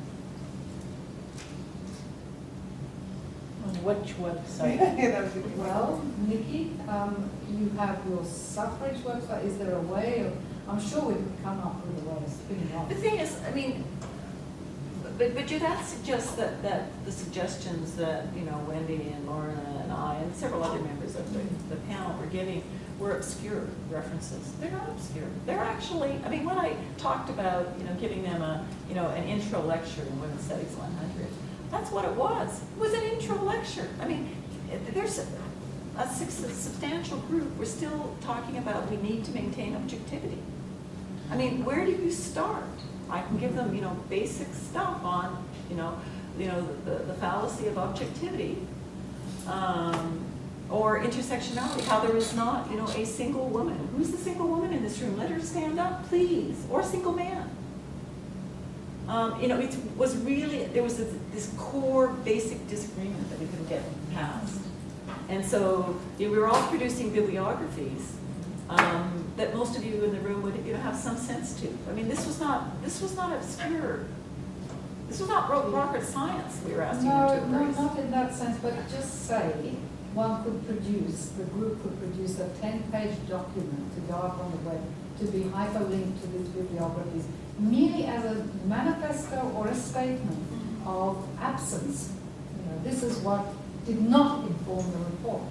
On which website? Well, Nikki, you have your suffrage website. Is there a way of, I'm sure we could come up with a way of spinning off. The thing is, I mean, but that suggests that the suggestions that, you know, Wendy and Lorna and I and several other members of the panel were giving were obscure references. They're not obscure. They're actually, I mean, when I talked about, you know, giving them a, you know, an intro lecture in Women's Studies 100, that's what it was. It was an intro lecture. I mean, there's a substantial group. We're still talking about we need to maintain objectivity. I mean, where do you start? I can give them, you know, basic stuff on, you know, the fallacy of objectivity, or intersectionality, how there is not, you know, a single woman. Who's the single woman in this room? Let her stand up, please, or a single man. You know, it was really, there was this core basic disagreement that we couldn't get past. And so we were all producing bibliographies that most of you in the room would, you know, have some sense to. I mean, this was not obscure. This was not rocket science we were asking you to embrace. No, not in that sense, but just say one could produce, the group could produce a 10-page document to go up on the web, to be hyperlinked to these bibliographies, merely as a manifesto or a statement of absence. You know, this is what did not inform the report.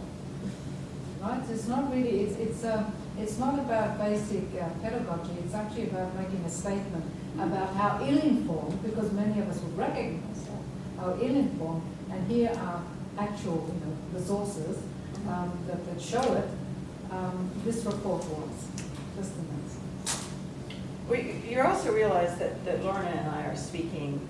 Right? It's not really, it's not about basic pedagogy, it's actually about making a statement about how ill-informed, because many of us will recognize that, how ill-informed, and here are actual, resources that show it. This report was just amazing. You also realize that Lorna and I are speaking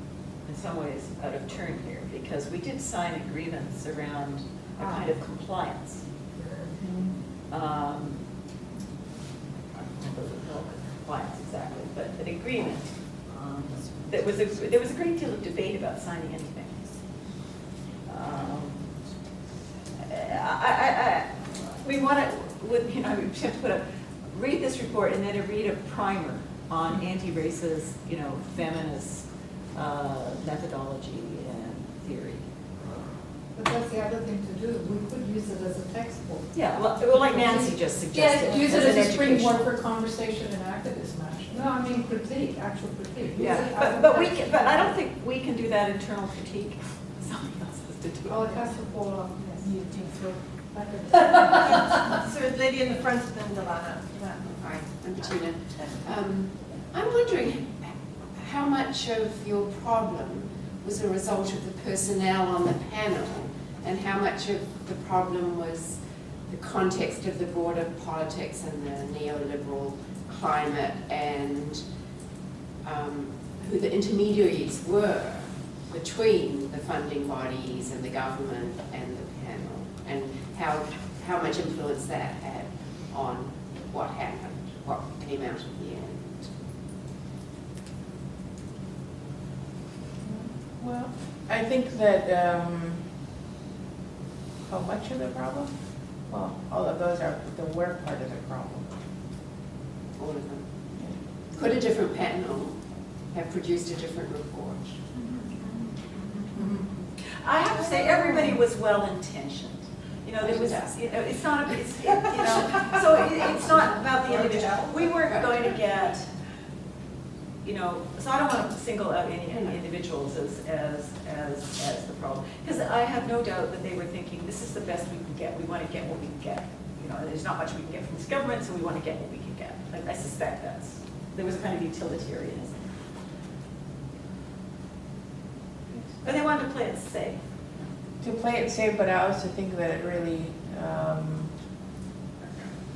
in some ways out of turn here, because we did sign agreements around a kind of compliance. I don't remember what compliance exactly, but an agreement. There was a great deal of debate about signing anything. We want to, we have to read this report and then read a primer on anti-racist, feminist methodology and theory. But that's the other thing to do. We could use it as a textbook. Yeah, well, like Nancy just suggested. Yeah, use it an as a springboard education. for conversation and activism, actually. No, I mean critique, actual critique. Use Yeah, it as a but I textbook. don't think we can do that internal critique. Somebody else has to do it. Oh, it has to fall off, yes. You think so? So lady in the front, then Delana. Hi, I'm Bettina. I'm wondering how much of your problem was a result of the personnel on the panel, and how much of the problem was the context of the broader politics and the neoliberal climate, and who the intermediaries were between the funding bodies and the government and the panel, and how much influence that had on what happened, what came out of the end. Well, I think that, how much of the problem? Well, all of those are the work part of the problem. All of them. Could a different panel have produced a different report? I have to say, everybody was well-intentioned. There was, it's not, so it's not about the individual. We weren't going to get, so I don't want to single out any individuals as the problem. Because I have no doubt that they were thinking, this is the best we can get. We want to get what we can get. There's not much we can get from this government, so we want to get what we can get. I suspect there was a kind of utilitarianism. But they wanted to play it safe. To play it safe, but I also think that it really,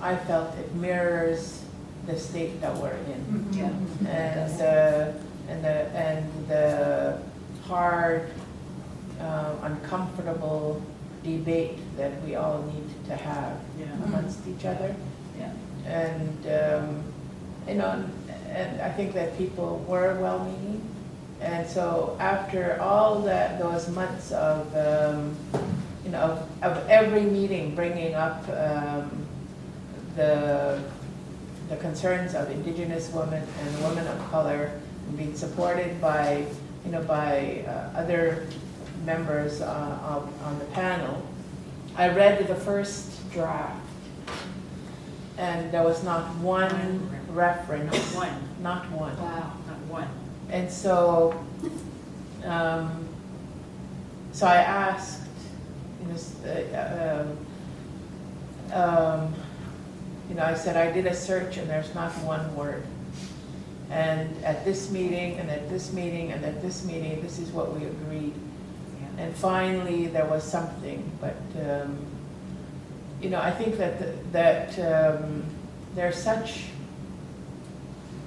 I felt it mirrors the state that we're in. Yeah. And the hard, uncomfortable debate that we all need to have amongst each other. Yeah. And and I think that people were well-meaning. And so after all those months of, of every meeting bringing up the concerns of Indigenous women and women of color, and being supported by, other members on the panel, I read the first draft, and there was not one reference. Not one. Wow. Not one. And so, so I asked, I said I did a search and there's not one word. And at this meeting, and at this meeting, and at this meeting, this is what we agreed. Yeah. And finally, there was something, but I think that there's such.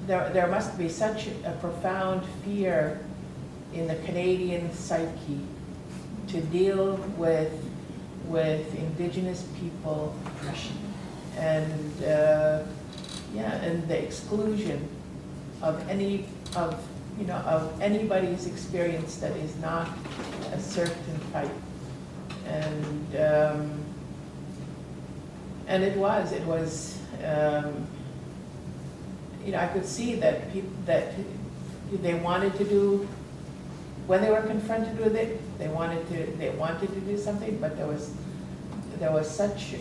There must be such a profound fear in the Canadian psyche to deal with Indigenous people oppression and and the exclusion of anybody's experience that is not a certain type, and it was. I could see that people that they wanted to do when they were confronted with it. They wanted to do something, but there was such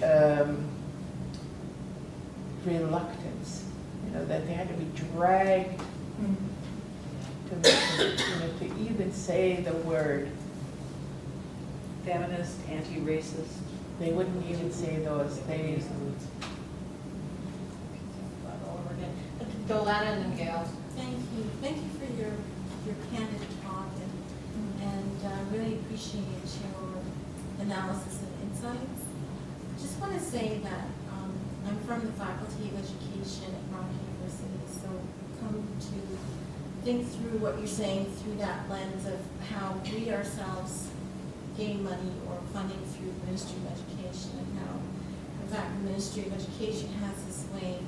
reluctance, that they had to be dragged to even say the word Feminist, anti-racist. They wouldn't even say those. Dolana and then Gail. Thank you. Thank you for your candid talk and really appreciate your analysis and insights. Just want to say that I'm from the Faculty of Education at Brown University, so come to think through what you're saying through that lens of how we ourselves gain money or funding through the Ministry of Education, and how, in fact, the Ministry of Education has this way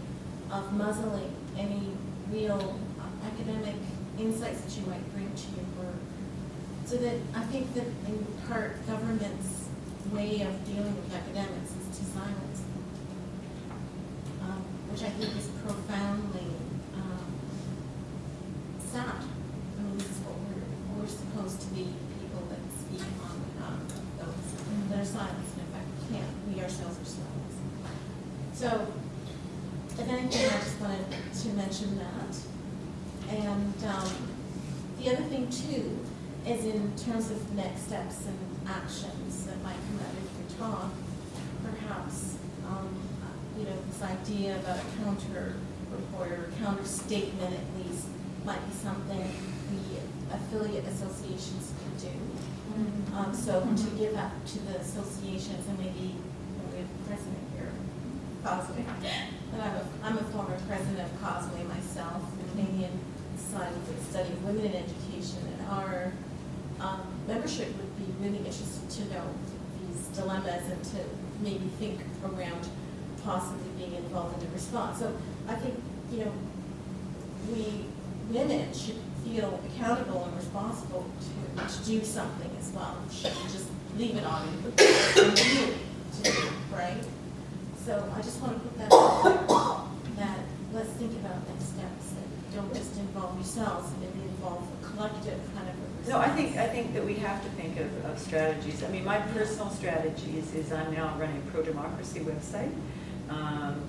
of muzzling any real academic insights that you might bring to your work. So that I think that in part government's way of dealing with academics is to silence them, which I think is profoundly sad. I mean, this is what we're supposed to be, people that speak on behalf of those that are silenced. And in fact, we can't. We ourselves are silenced. So, if anything, I just wanted to mention that. And the other thing too is in terms of next steps and actions that might come out of your talk, perhaps this idea about a counter report or a counter statement at least might be something the affiliate associations could do. So to give up to the associations, and maybe we have the president here, Causeway. And I'm a former president of Causeway myself, the Canadian Society for the Study of Women in Education, and our membership would be really interested to know these dilemmas and to maybe think around possibly being involved in a response. So I think, we women should feel accountable and responsible to do something as well. Shouldn't just leave it on you to do, right? So I just want to put that out there, that let's think about next steps, that don't just involve yourselves, but maybe involve a collective kind of a response. No, I think that we have to think of strategies. I mean, my personal strategies is I'm now running a pro-democracy website,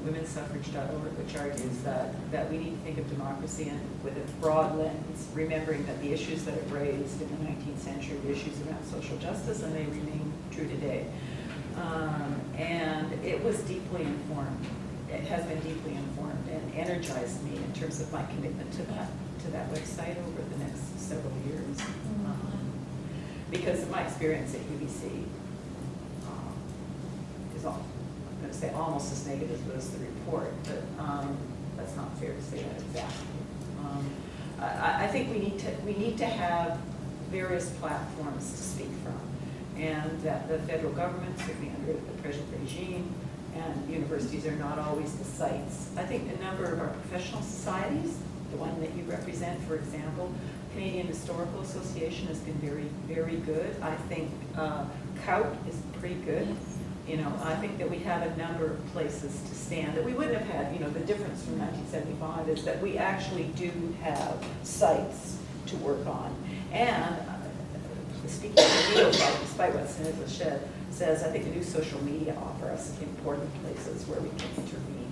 womensuffrage.org, which argues that we need to think of democracy and with a broad lens, remembering that the issues that are raised in the 19th century are issues around social justice, and they remain true today. And it was deeply informed. It has been deeply informed and energized me in terms of my commitment to that website over the next several years. Because of my experience at UBC is all, I'm going to say almost as negative as the report, but that's not fair to say that exactly. I think we need to have various platforms to speak from, and that the federal government, certainly under the present regime, and universities are not always the sites. I think a number of our professional societies, the one that you represent, for example, Canadian Historical Association has been very, very good. I think COUT is pretty good. I think that we have a number of places to stand that we wouldn't have had. The difference from 1975 is that we actually do have sites to work on. And speaking of neophyte, despite what Senator says, I think the new social media offer us important places where we can intervene.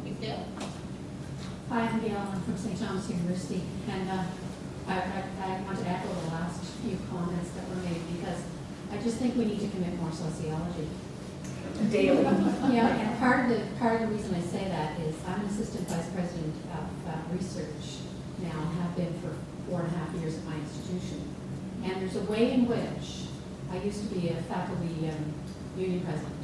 Thank you, Gail. Hi, I'm Gail. I'm from St. Thomas University, and I want to echo the last few comments that were made, because I just think we need to commit more sociology. Daily. Yeah, and part of the reason I say that is I'm an assistant vice president of research now, and have been for 4.5 years at my institution. And there's a way in which, I used to be a faculty union president,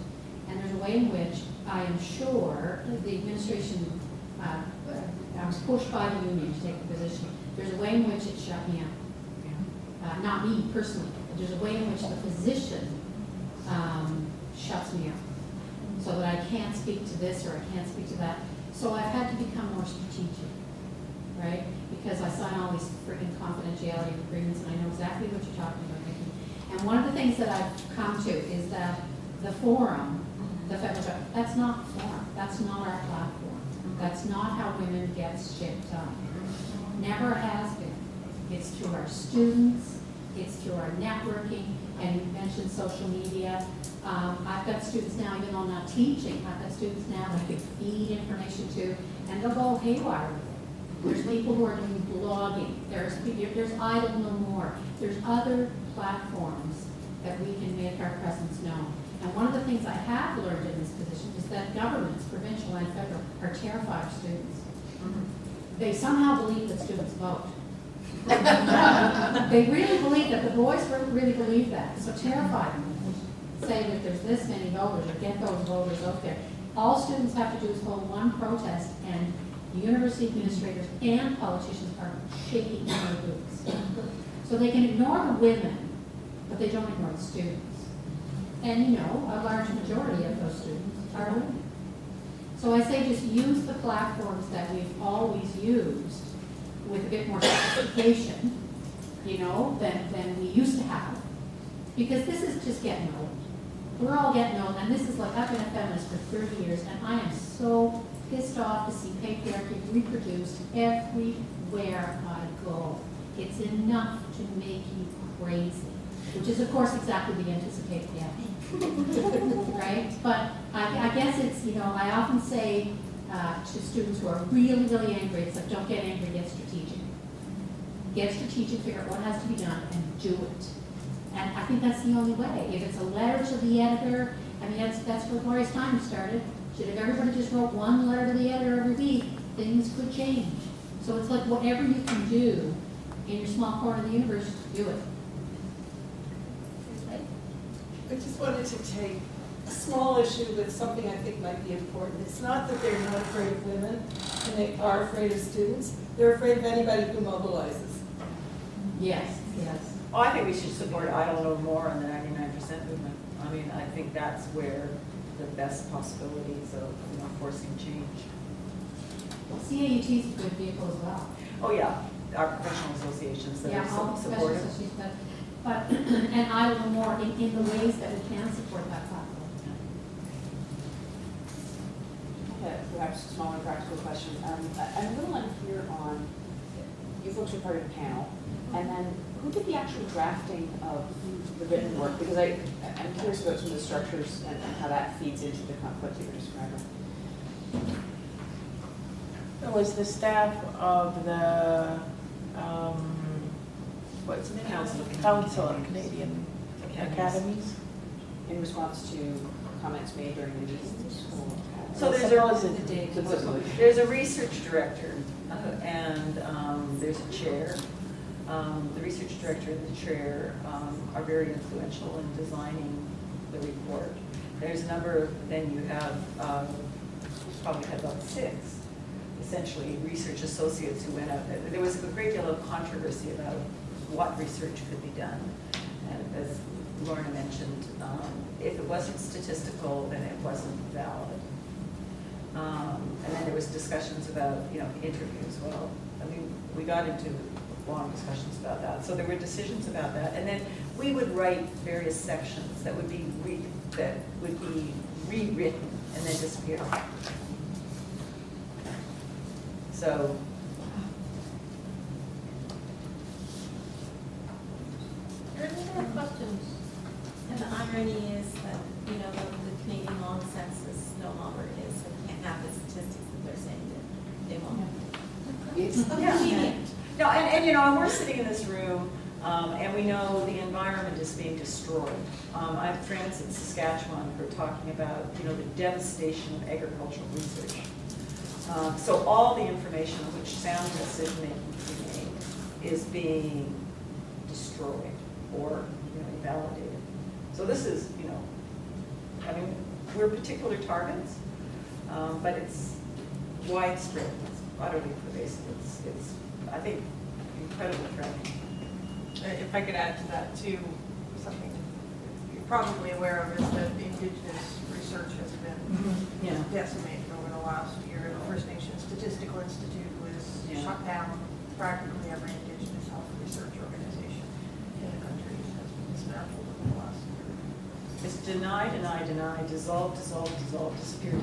and there's a way in which I am sure the administration, I was pushed by the union to take the position. There's a way in which it shut me up. Not me personally, but there's a way in which the position shuts me up, so that I can't speak to this or I can't speak to that. So I've had to become more strategic, right? Because I sign all these freaking confidentiality agreements, and I know exactly what you're talking about, Nikki. And one of the things that I've come to is that the forum, the federal government, that's not the forum. That's not our platform. That's not how women get shit done. Never has been. It's through our students, it's through our networking, and you mentioned social media. I've got students now, even though I'm not teaching, I've got students now that I can feed information to, and they'll go haywire with it. There's people who are doing blogging. There's Idle No More. There's other platforms that we can make our presence known. And one of the things I have learned in this position is that governments, provincial provincial and federal, are terrified of students. They somehow believe that students vote. They really believe that, the boys really believe that, so terrify them. Say that there's this many voters, or get those voters out there. All students have to do is hold one protest, and university administrators and politicians are shaking in their boots. So they can ignore the women, but they don't ignore the students. And you know, a large majority of those students are women. So I say just use the platforms that we've always used with a bit more sophistication, you know, than we used to have. Because this is just getting old. We're all getting old, and this is like, I've been a feminist for 30 years, and I am so pissed off to see patriarchy reproduced everywhere I go. It's enough to make you crazy, which is, of course, exactly the anticipated ending. Right? But I guess it's, you know, I often say to students who are really, really angry, it's like, don't get angry, get strategic. Get strategic, figure out what has to be done, and do it. And I think that's the only way. If it's a letter to the editor, I mean, that's where Gloria's Time started. If everybody just wrote one letter to the editor every week, things could change. So it's like whatever you can do in your small corner of the universe, do it. I just wanted to take a small issue with something I think might be important. It's not that they're not afraid of women, and they are afraid of students. They're afraid of anybody who mobilizes. Yes, yes. Oh, I think we should support Idle No More on the 99% movement. I mean, I think that's where the best possibilities of, you know, forcing change. Well, CAUT is a good vehicle as well. Oh, yeah, our professional associations that Yeah, all are the special supportive. associations, but and I will more in the ways that we can support that platform. Okay, perhaps a smaller practical question. I'm a little unclear on, you folks were part of the panel, and then who did the actual drafting of the written work? Because I'm curious about some of the structures and how that feeds into the conflict you were describing. It was the staff of the, what's the name? Council of Canadian Academies. In response to comments made during the meeting? So there's a research director and there's a chair. The research director and the chair are very influential in designing the report. There's a number of, then you have, probably had about 6, essentially research associates who went out there. There was a great deal of controversy about what research could be done. And as Lorna mentioned, if it wasn't statistical, then it wasn't valid. And then there was discussions about, you know, interviews. Well, I mean, we got into long discussions about that. So there were decisions about that. And then we would write various sections that would be rewritten and then disappear. So Are there any more questions? And the irony is that, you know, the Canadian long census no longer is, so we can't have the statistics that they're saying that they won't. It's Convenient. no, and you know, and we're sitting in this room, and we know the environment is being destroyed. I have friends in Saskatchewan who are talking about, you know, the devastation of agricultural research. So all the information on which sound decision-making can be made is being destroyed or, you know, invalidated. So this is, you know, I mean, we're particular targets, but it's widespread, it's utterly pervasive. It's I think, incredibly threatening. If I could add to that too, something you're probably aware of is that the Indigenous research has been decimated over the last year. The First Nations Statistical Institute was shut down. Practically every Indigenous health research organization in the country has been dismantled over the last year. It's deny, dissolve, disappear.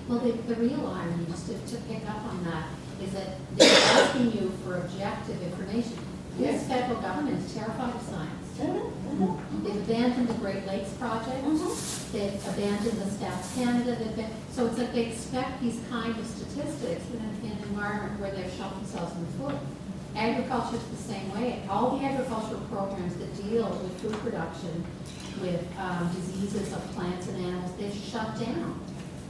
Well, the real irony, just to pick up on that, is that they're asking you for objective information. This federal government is terrified of science. They've abandoned the Great Lakes Project. They've abandoned the Stats Canada. So it's like they expect these kind of statistics in an environment where they've shot themselves in the foot. Agriculture is the same way. All the agricultural programs that deal with food production, with diseases of plants and animals, they've shut down.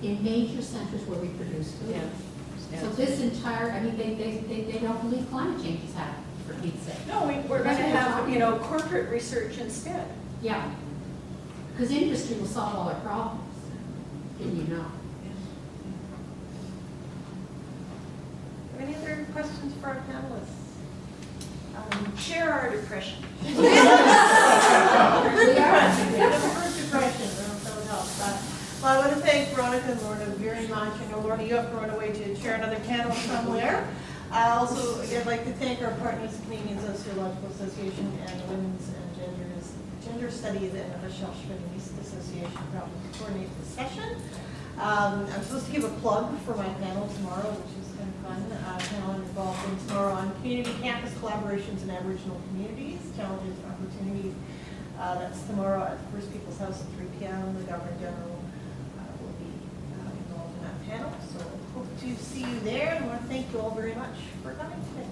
in major centers where we produce food. Yeah. So this entire, I mean, they don't believe climate change is happening, for Pete's sake. No, we're going to have, you know, corporate research instead. Yeah. Because industry will solve all our problems, didn't you know? Any other questions for our panelists? Share our depression. First depression, that would help. Well, I want to thank Veronica and Lorna very much. I know, Lorna, you have to run away to chair another panel somewhere. Also, I'd like to thank our partners, Canadian Sociological Association and the Women's and Gender Studies and the Féministes Association for helping coordinate this session. I'm supposed to give a plug for my panel tomorrow, which is kind of fun. Panel I'm involved in tomorrow on community campus collaborations in Aboriginal communities, challenges and opportunities. That's tomorrow at First People's House at 3 p.m. The Governor General will be involved in that panel. So hope to see you there, and I want to thank you all very much for coming today.